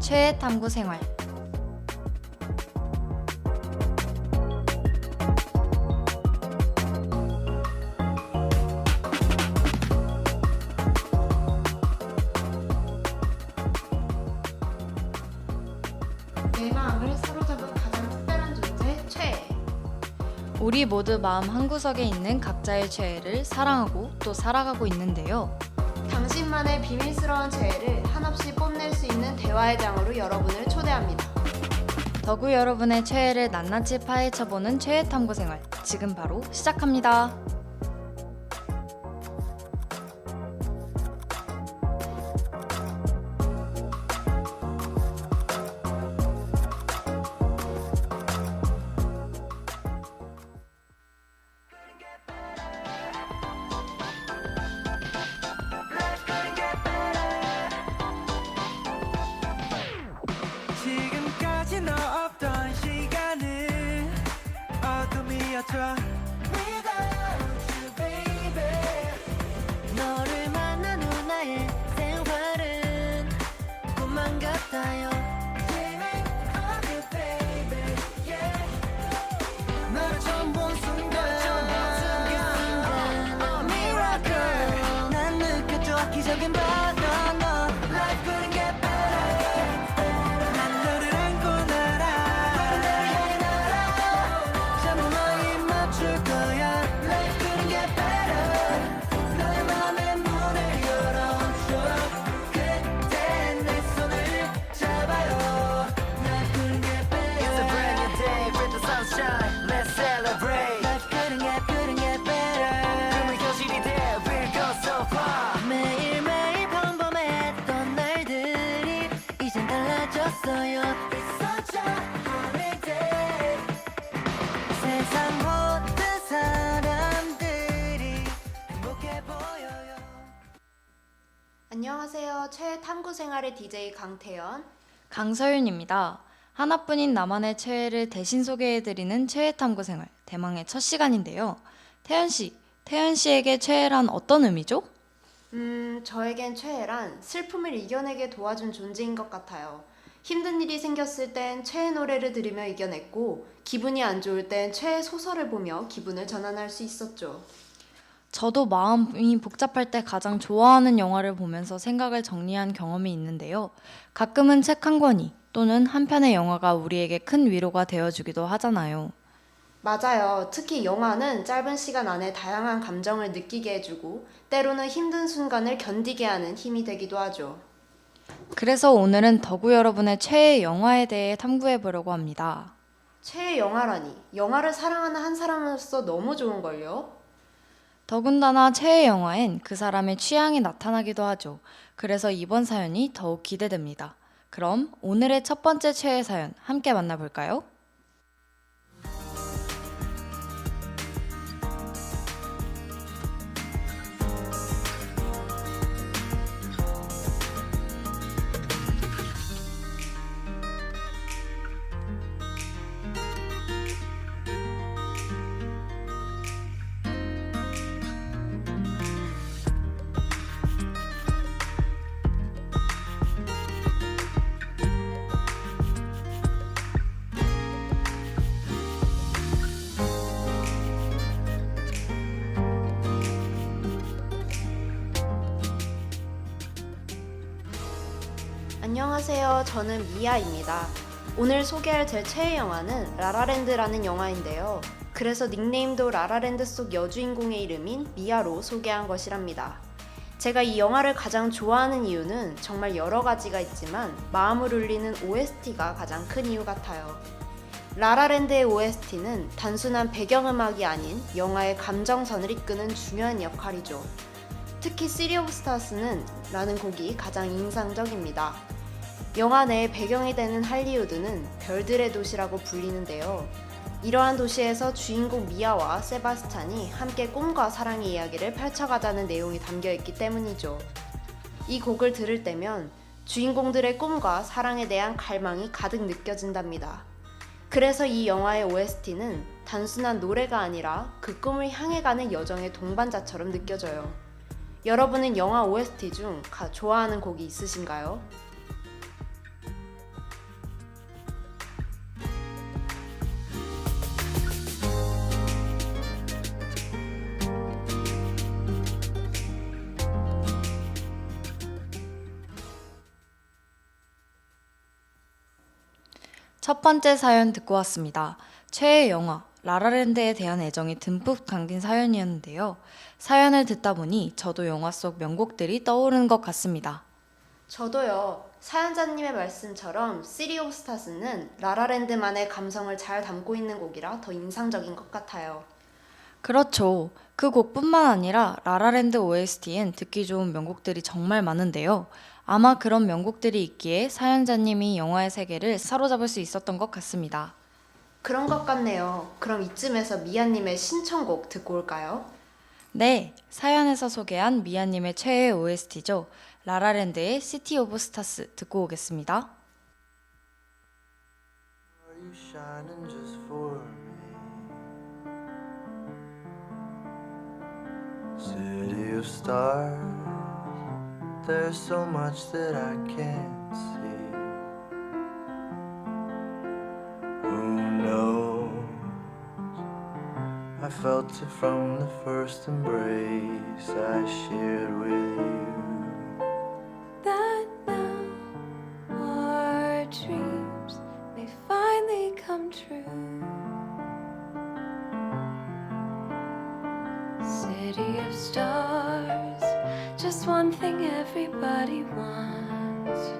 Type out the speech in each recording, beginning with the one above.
최애 탐구 생활. 내 마음을 사로잡은 가장 특별한 존재, 최애. 우리 모두 마음 한구석에 있는 각자의 최애를 사랑하고 또 살아가고 있는데요. 당신만의 비밀스러운 최애를 한없이 뽐낼 수 있는 대화의 장으로 여러분을 초대합니다. 더구 여러분의 최애를 낱낱이 파헤쳐보는 최애 탐구 생활. 지금 바로 시작합니다. 지금까지 너 없던 시간은 어둠이었죠. Without you, baby. 너를 만난 후 나의 생활은 꿈만 같아요. Dreaming of you, baby. Yeah. 너를 처음 본 순간 A miracle. 난 느꼈죠 기적인 바다. Life couldn't get better. 난 너를 안고 날아. 전부 너에 맞출 거야. Life couldn't get better. 너의 맘의 문을 열어줘. 그때 내 손을 잡아요. Life couldn't get better. It's a brand new day with the sunshine. Let's celebrate. Life couldn't get better. 꿈의 현실이 돼. We'll go so far. 매일매일 평범했던 날들이 이젠 달라졌어요. It's such a holiday. 세상 모든 사람들이 행복해 보여요. 안녕하세요. 최애 탐구 생활의 DJ 강태연. 강서윤입니다. 하나뿐인 나만의 최애를 대신 소개해드리는 최애 탐구 생활. 대망의 첫 시간인데요. 태연 씨에게 최애란 어떤 의미죠? 저에겐 최애란 슬픔을 이겨내게 도와준 존재인 것 같아요. 힘든 일이 생겼을 땐 최애 노래를 들으며 이겨냈고, 기분이 안 좋을 땐 최애 소설을 보며 기분을 전환할 수 있었죠. 저도 마음이 복잡할 때 가장 좋아하는 영화를 보면서 생각을 정리한 경험이 있는데요. 가끔은 책 한 권이 또는 한 편의 영화가 우리에게 큰 위로가 되어주기도 하잖아요. 맞아요. 특히 영화는 짧은 시간 안에 다양한 감정을 느끼게 해주고, 때로는 힘든 순간을 견디게 하는 힘이 되기도 하죠. 그래서 오늘은 더구 여러분의 최애 영화에 대해 탐구해 보려고 합니다. 최애 영화라니, 영화를 사랑하는 한 사람으로서 너무 좋은걸요? 더군다나 최애 영화엔 그 사람의 취향이 나타나기도 하죠. 그래서 이번 사연이 더욱 기대됩니다. 그럼 오늘의 첫 번째 최애 사연 함께 만나볼까요? 안녕하세요. 저는 미아입니다. 오늘 소개할 제 최애 영화는 라라랜드라는 영화인데요. 그래서 닉네임도 라라랜드 속 여주인공의 이름인 미아로 소개한 것이랍니다. 제가 이 영화를 가장 좋아하는 이유는 정말 여러 가지가 있지만 마음을 울리는 OST가 가장 큰 이유 같아요. 라라랜드의 OST는 단순한 배경음악이 아닌 영화의 감정선을 이끄는 중요한 역할이죠. 특히 시티 오브 스타스는 라는 곡이 가장 인상적입니다. 영화 내의 배경이 되는 할리우드는 별들의 도시라고 불리는데요. 이러한 도시에서 주인공 미아와 세바스찬이 함께 꿈과 사랑의 이야기를 펼쳐가자는 내용이 담겨있기 때문이죠. 이 곡을 들을 때면 주인공들의 꿈과 사랑에 대한 갈망이 가득 느껴진답니다. 그래서 이 영화의 OST는 단순한 노래가 아니라 그 꿈을 향해 가는 여정의 동반자처럼 느껴져요. 여러분은 영화 OST 중 좋아하는 곡이 있으신가요? 첫 번째 사연 듣고 왔습니다. 최애 영화 라라랜드에 대한 애정이 듬뿍 담긴 사연이었는데요. 사연을 듣다 보니 저도 영화 속 명곡들이 떠오르는 것 같습니다. 저도요. 사연자님의 말씀처럼 시리 오브 스타즈는 라라랜드만의 감성을 잘 담고 있는 곡이라 더 인상적인 것 같아요. 그렇죠. 그 곡뿐만 아니라 라라랜드 OST엔 듣기 좋은 명곡들이 정말 많은데요. 아마 그런 명곡들이 있기에 사연자님이 영화의 세계를 사로잡을 수 있었던 것 같습니다. 그런 것 같네요. 그럼 이쯤에서 미아님의 신청곡 듣고 올까요? 네, 사연에서 소개한 미아님의 최애 OST죠. 라라랜드의 시티 오브 스타스 듣고 오겠습니다. Are you shining just for me? City of stars, there's so much that I can't see. Who knows? I felt it from the first embrace I shared with you. That now our dreams may finally come true. City of stars, just one thing everybody wants.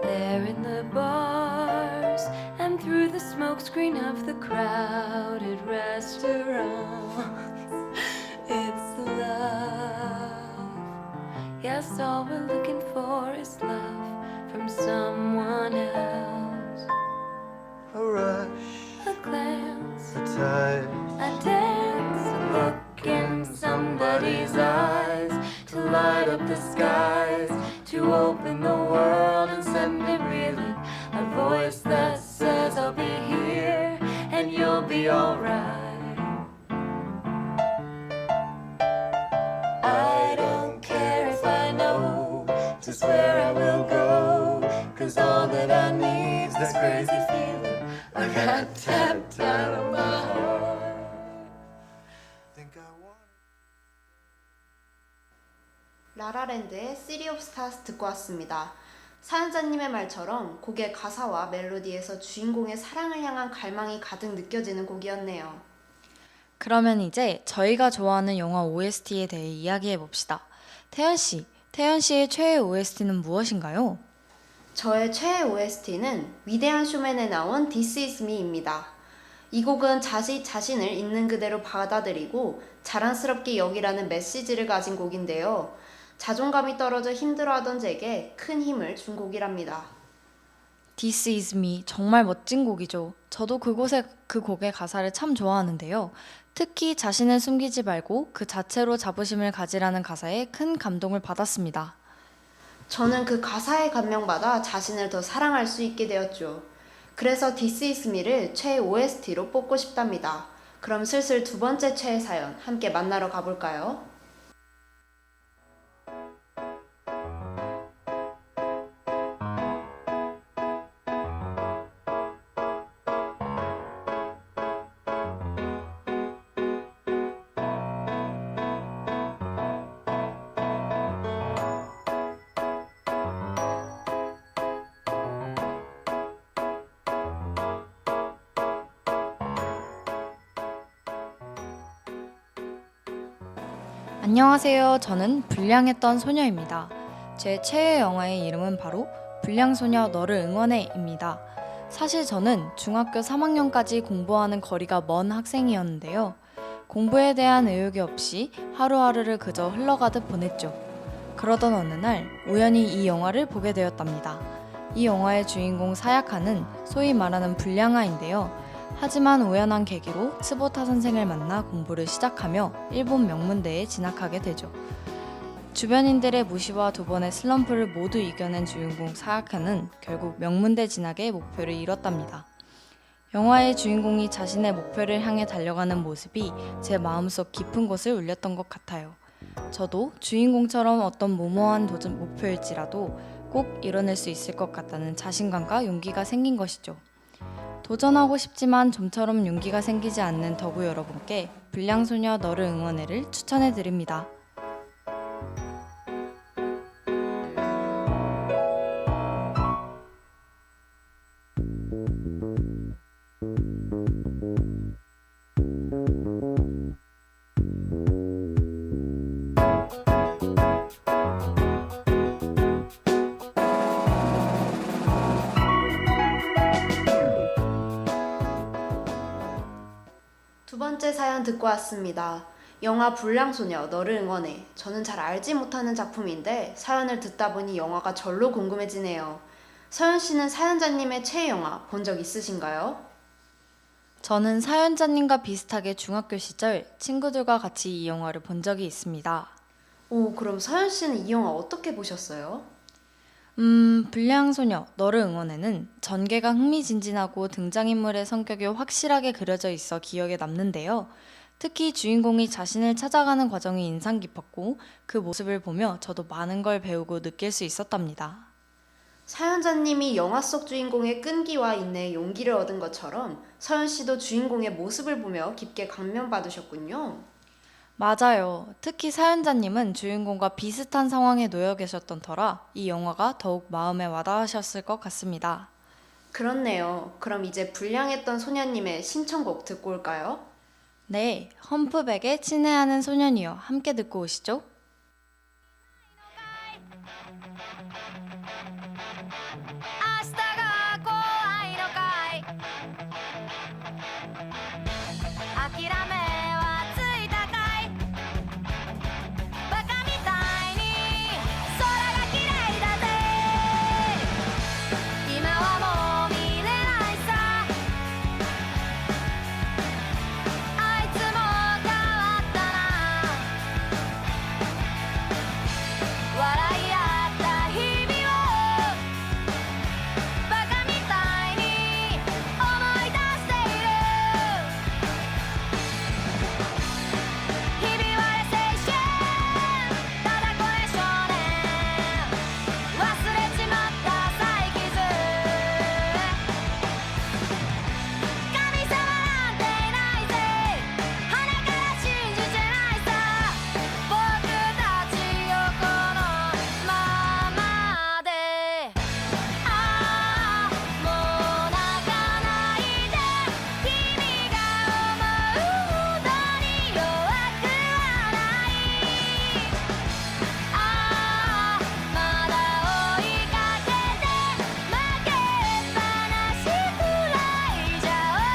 There in the bars and through the smokescreen of the crowded restaurants, it's love. Yes, all we're looking for is love from someone else. A rush, A glance, a touch, a dance, a look in somebody's eyes to light up the skies, to open the world and send it reeling. A voice that says I'll be here and you'll be alright. I don't care if I know just where I will go, 'cause all that I need's this crazy feeling I got tapped out of my heart. think I want. 라라랜드의 시리 오브 스타즈 듣고 왔습니다. 사연자님의 말처럼 곡의 가사와 멜로디에서 주인공의 사랑을 향한 갈망이 가득 느껴지는 곡이었네요. 그러면 이제 저희가 좋아하는 영화 OST에 대해 이야기해 봅시다. 태연 씨의 최애 OST는 무엇인가요? 저의 최애 OST는 위대한 쇼맨에 나온 This Is Me입니다. 이 곡은 자신을 있는 그대로 받아들이고 자랑스럽게 여기라는 메시지를 가진 곡인데요. 자존감이 떨어져 힘들어하던 제게 큰 힘을 준 곡이랍니다. This is me 정말 멋진 곡이죠. 저도 그 곡의 가사를 참 좋아하는데요. 특히 자신을 숨기지 말고 그 자체로 자부심을 가지라는 가사에 큰 감동을 받았습니다. 저는 그 가사에 감명받아 자신을 더 사랑할 수 있게 되었죠. 그래서 This Is Me를 최애 OST로 뽑고 싶답니다. 그럼 슬슬 두 번째 최애 사연 함께 만나러 가볼까요? 안녕하세요. 저는 불량했던 소녀입니다. 제 최애 영화의 이름은 바로 불량소녀 너를 응원해입니다. 사실 저는 중학교 3학년까지 공부하는 거리가 먼 학생이었는데요. 공부에 대한 의욕이 없이 하루하루를 그저 흘러가듯 보냈죠. 그러던 어느 날 우연히 이 영화를 보게 되었답니다. 이 영화의 주인공 사야카는 소위 말하는 불량아인데요. 하지만 우연한 계기로 츠보타 선생을 만나 공부를 시작하며 일본 명문대에 진학하게 되죠. 주변인들의 무시와 두 번의 슬럼프를 모두 이겨낸 주인공 사야카는 결국 명문대 진학의 목표를 이뤘답니다. 영화의 주인공이 자신의 목표를 향해 달려가는 모습이 제 마음속 깊은 곳을 울렸던 것 같아요. 저도 주인공처럼 어떤 무모한 도전 목표일지라도 꼭 이뤄낼 수 있을 것 같다는 자신감과 용기가 생긴 것이죠. 도전하고 싶지만 좀처럼 용기가 생기지 않는 더구 여러분께 불량소녀 너를 응원해를 추천해드립니다. 두 번째 사연 듣고 왔습니다. 영화 불량소녀 너를 응원해. 저는 잘 알지 못하는 작품인데 사연을 듣다 보니 영화가 절로 궁금해지네요. 서연 씨는 사연자님의 최애 영화 본 적 있으신가요? 저는 사연자님과 비슷하게 중학교 시절 친구들과 같이 이 영화를 본 적이 있습니다. 오, 그럼 서연 씨는 이 영화 어떻게 보셨어요? 불량소녀 너를 응원해는 전개가 흥미진진하고 등장인물의 성격이 확실하게 그려져 있어 기억에 남는데요. 특히 주인공이 자신을 찾아가는 과정이 인상 깊었고 그 모습을 보며 저도 많은 걸 배우고 느낄 수 있었답니다. 사연자님이 영화 속 주인공의 끈기와 인내에 용기를 얻은 것처럼 서연 씨도 주인공의 모습을 보며 깊게 감명받으셨군요. 맞아요. 특히 사연자님은 주인공과 비슷한 상황에 놓여 계셨던 터라 이 영화가 더욱 마음에 와닿으셨을 것 같습니다. 그렇네요. 그럼 이제 불량했던 소녀님의 신청곡 듣고 올까요? 네, 험프백의 친애하는 소년이여 함께 듣고 오시죠. 明日が怖いのかい諦めはついたかいバカみたいに空が綺麗だぜ今はもう見れないさあいつも変わったな笑い合った日々をバカみたいに思い出しているひび割れ青春ただこれ少年忘れちまった再傷神様なんていないぜ鼻から信じてないさ僕たちをこのままでああもう泣かないで君が思うほどに弱くはないああまだ追いかけて負けっぱなしくらいじゃ終わ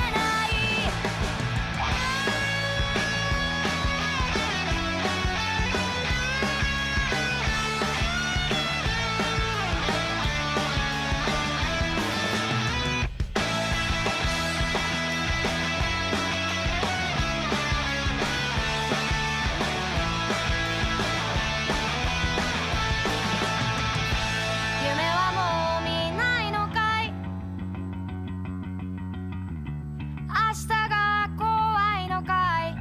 れない夢はもう見ないのかい明日が怖いのかい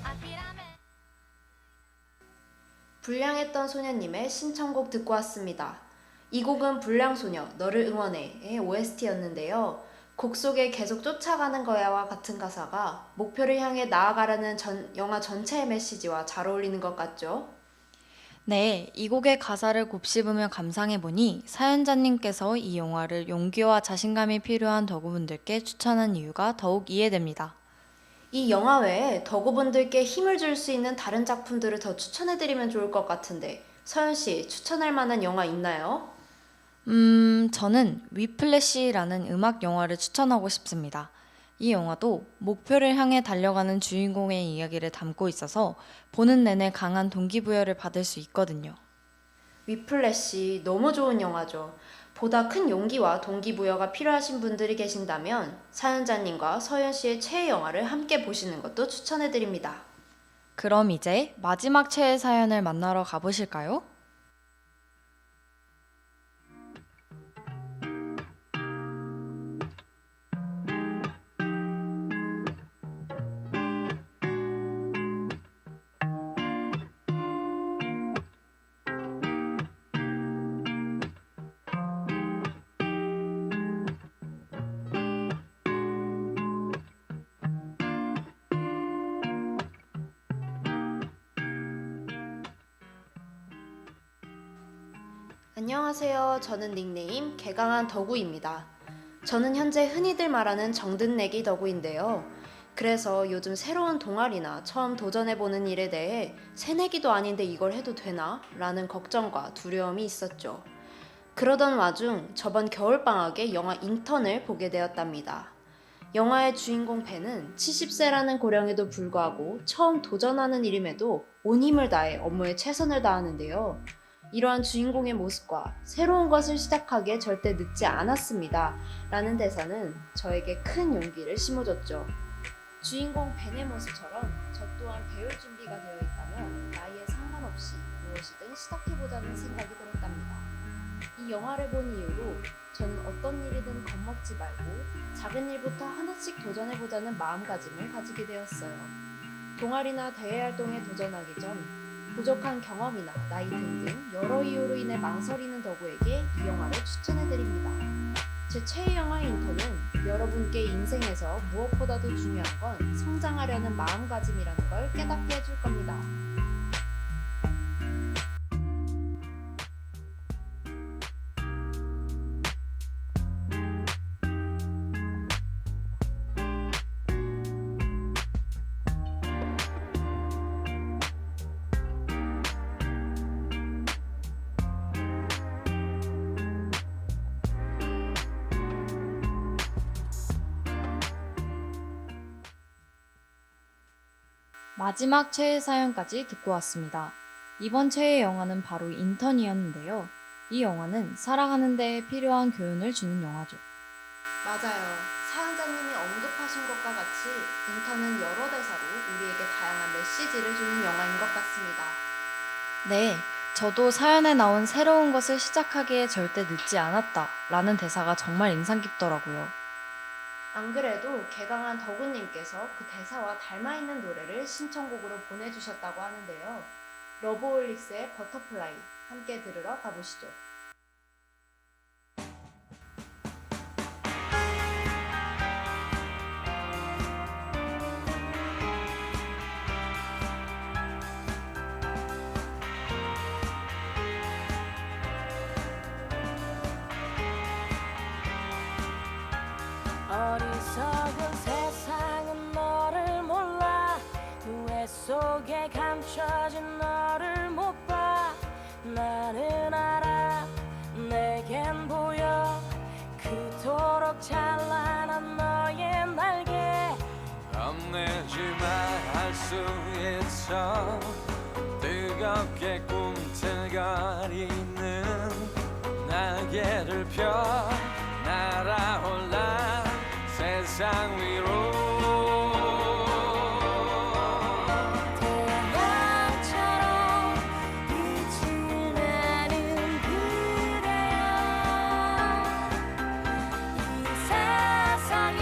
諦め 불량했던 소녀님의 신청곡 듣고 왔습니다. 이 곡은 불량소녀 너를 응원해의 OST였는데요. 곡 속에 계속 쫓아가는 거야와 같은 가사가 목표를 향해 나아가려는 영화 전체의 메시지와 잘 어울리는 것 같죠? 네, 이 곡의 가사를 곱씹으며 감상해보니 사연자님께서 이 영화를 용기와 자신감이 필요한 덕후분들께 추천한 이유가 더욱 이해됩니다. 이 영화 외에 덕후분들께 힘을 줄 수 있는 다른 작품들을 더 추천해드리면 좋을 것 같은데 서연 씨 추천할 만한 영화 있나요? 저는 위플래시라는 음악 영화를 추천하고 싶습니다. 이 영화도 목표를 향해 달려가는 주인공의 이야기를 담고 있어서 보는 내내 강한 동기부여를 받을 수 있거든요. 위플래시 너무 좋은 영화죠. 보다 큰 용기와 동기부여가 필요하신 분들이 계신다면 사연자님과 서연 씨의 최애 영화를 함께 보시는 것도 추천해드립니다. 그럼 이제 마지막 최애 사연을 만나러 가보실까요? 안녕하세요. 저는 닉네임 개강한 덕우입니다. 저는 현재 흔히들 말하는 정든내기 덕우인데요. 그래서 요즘 새로운 동아리나 처음 도전해보는 일에 대해 새내기도 아닌데 이걸 해도 되나? 라는 걱정과 두려움이 있었죠. 그러던 와중 저번 겨울방학에 영화 인턴을 보게 되었답니다. 영화의 주인공 벤은 70세라는 고령에도 불구하고 처음 도전하는 일임에도 온 힘을 다해 업무에 최선을 다하는데요. 이러한 주인공의 모습과 새로운 것을 시작하기에 절대 늦지 않았습니다. 라는 대사는 저에게 큰 용기를 심어줬죠. 주인공 벤의 모습처럼 저 또한 배울 준비가 되어 있다면 나이에 상관없이 무엇이든 시작해보자는 생각이 들었답니다. 이 영화를 본 이후로 저는 어떤 일이든 겁먹지 말고 작은 일부터 하나씩 도전해보자는 마음가짐을 가지게 되었어요. 동아리나 대외 활동에 도전하기 전 부족한 경험이나 나이 등등 여러 이유로 인해 망설이는 더구에게 이 영화를 추천해드립니다. 제 최애 영화 인턴은 여러분께 인생에서 무엇보다도 중요한 건 성장하려는 마음가짐이라는 걸 깨닫게 해줄 겁니다. 마지막 최애 사연까지 듣고 왔습니다. 이번 최애 영화는 바로 인턴이었는데요. 이 영화는 살아가는 데에 필요한 교훈을 주는 영화죠. 맞아요. 사연자님이 언급하신 것과 같이 인턴은 여러 대사로 우리에게 다양한 메시지를 주는 영화인 것 같습니다. 네, 저도 사연에 나온 새로운 것을 시작하기에 절대 늦지 않았다 라는 대사가 정말 인상 깊더라고요. 안 그래도 개강한 덕우님께서 그 대사와 닮아있는 노래를 신청곡으로 보내주셨다고 하는데요. 러브홀릭스의 버터플라이 함께 들으러 가보시죠. 어리석은 세상은 너를 몰라 후회 속에 감춰진 너를 못 봐 나는 알아 내겐 보여 그토록 찬란한 너의 날개 겁내지만 할 수 있어 뜨겁게 꿈틀거리는 날개를 펴 날아올라 세상 위로 태양처럼 빛을 내는 그대여 이 세상이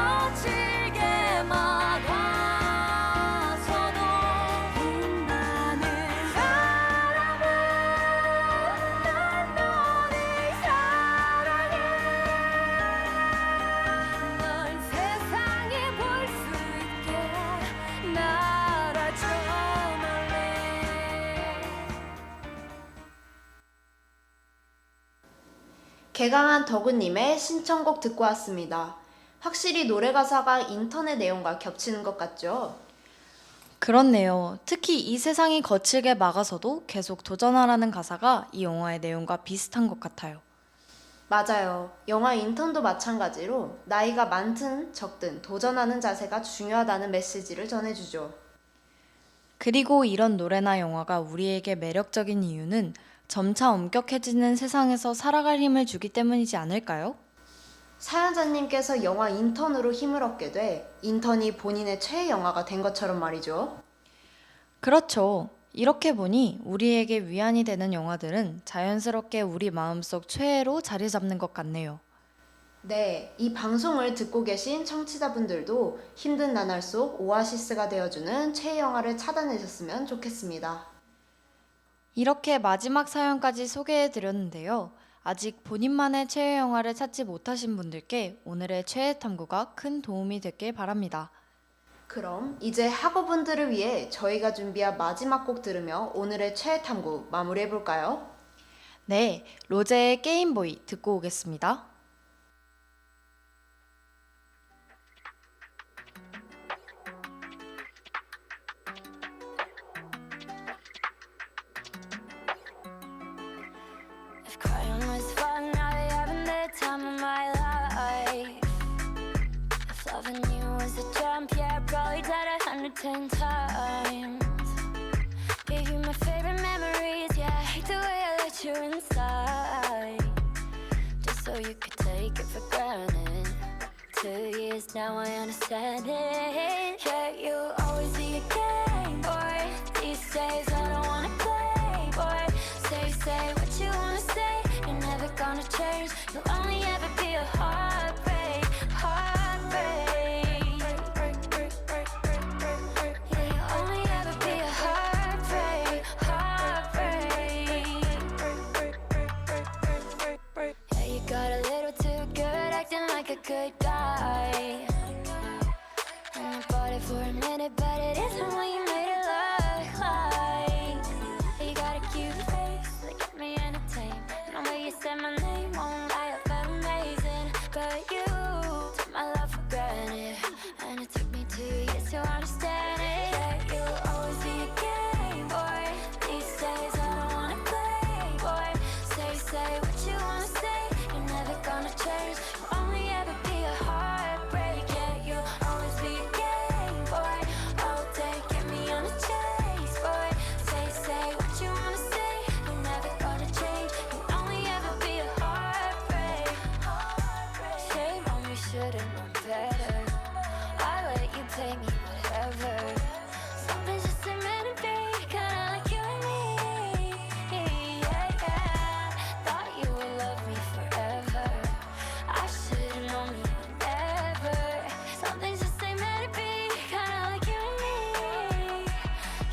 거칠게 막아서도 빛나는 사람은 난 너를 사랑해 널 세상에 볼 수 있게 날아줘 멀리 개강한 덕우님의 신청곡 듣고 왔습니다. 확실히 노래 가사가 인턴의 내용과 겹치는 것 같죠? 그렇네요. 특히 이 세상이 거칠게 막아서도 계속 도전하라는 가사가 이 영화의 내용과 비슷한 것 같아요. 맞아요. 영화 인턴도 마찬가지로 나이가 많든 적든 도전하는 자세가 중요하다는 메시지를 전해주죠. 그리고 이런 노래나 영화가 우리에게 매력적인 이유는 점차 엄격해지는 세상에서 살아갈 힘을 주기 때문이지 않을까요? 사연자님께서 영화 인턴으로 힘을 얻게 돼 인턴이 본인의 최애 영화가 된 것처럼 말이죠. 그렇죠. 이렇게 보니 우리에게 위안이 되는 영화들은 자연스럽게 우리 마음속 최애로 자리 잡는 것 같네요. 네, 이 방송을 듣고 계신 청취자분들도 힘든 나날 속 오아시스가 되어주는 최애 영화를 찾아내셨으면 좋겠습니다. 이렇게 마지막 사연까지 소개해 드렸는데요. 아직 본인만의 최애 영화를 찾지 못하신 분들께 오늘의 최애 탐구가 큰 도움이 됐길 바랍니다. 그럼 이제 학우분들을 위해 저희가 준비한 마지막 곡 들으며 오늘의 최애 탐구 마무리해볼까요? 네, 로제의 게임보이 듣고 오겠습니다. If 10 times. Gave you my favorite memories, yeah. I hate the way I let you inside, just so you could take it for granted. 2 years now, I understand it. Yeah, you'll always be a game boy. These days, I don't wanna play, boy. Say what you wanna say. You're never gonna change. You'll only ever be a heartbreak, heartbreak. Yeah, you'll only ever be a heartbreak, heartbreak. Yeah, you got a little too good, acting like a good guy. And I bought it for a minute, but it isn't what you made it look like. You got a cute face that kept me entertained. And the way you said my name, won't lie, I felt amazing. But you took my love for granted, and it took me 2 years to understand it. Yeah, you'll always be a game boy. These days I don't wanna play, boy. Say what you wanna say. You're never gonna change. You'll only ever be a heartbreak. Yeah, you'll always be a game boy. All day, get me on a chase, boy. Say what you wanna say. You're never gonna change. You'll only ever be a heartbreak. Shame on me, should've known better. I let you play me whatever. Something's just a meant to be, kinda like you and me. Yeah, yeah. Thought you would love me forever. I should've known you would never. Something's just a meant to be, kinda like you and me.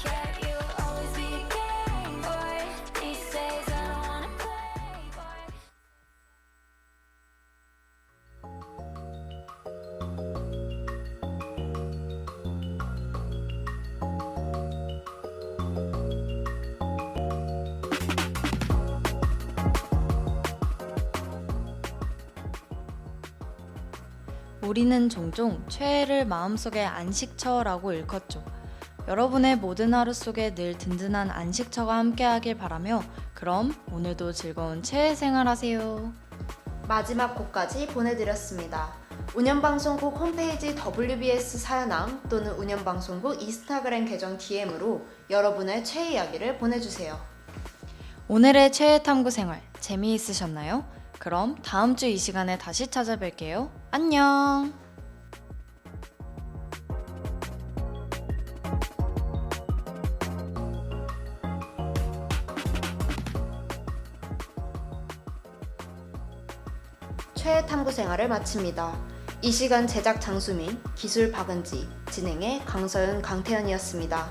Yeah, you'll always be a game boy. These days I don't wanna play, boy. 우리는 종종 최애를 마음속에 안식처라고 일컫죠. 여러분의 모든 하루 속에 늘 든든한 안식처가 함께하길 바라며 그럼 오늘도 즐거운 최애 생활하세요. 마지막 곡까지 보내드렸습니다. 운영방송국 홈페이지 WBS 사연함 또는 운영방송국 인스타그램 계정 DM으로 여러분의 최애 이야기를 보내주세요. 오늘의 최애 탐구 생활 재미있으셨나요? 그럼 다음 주 이 시간에 다시 찾아뵐게요. 안녕! 최애 탐구 생활을 마칩니다. 이 시간 제작 장수민, 기술 박은지, 진행의 강서윤, 강태현이었습니다.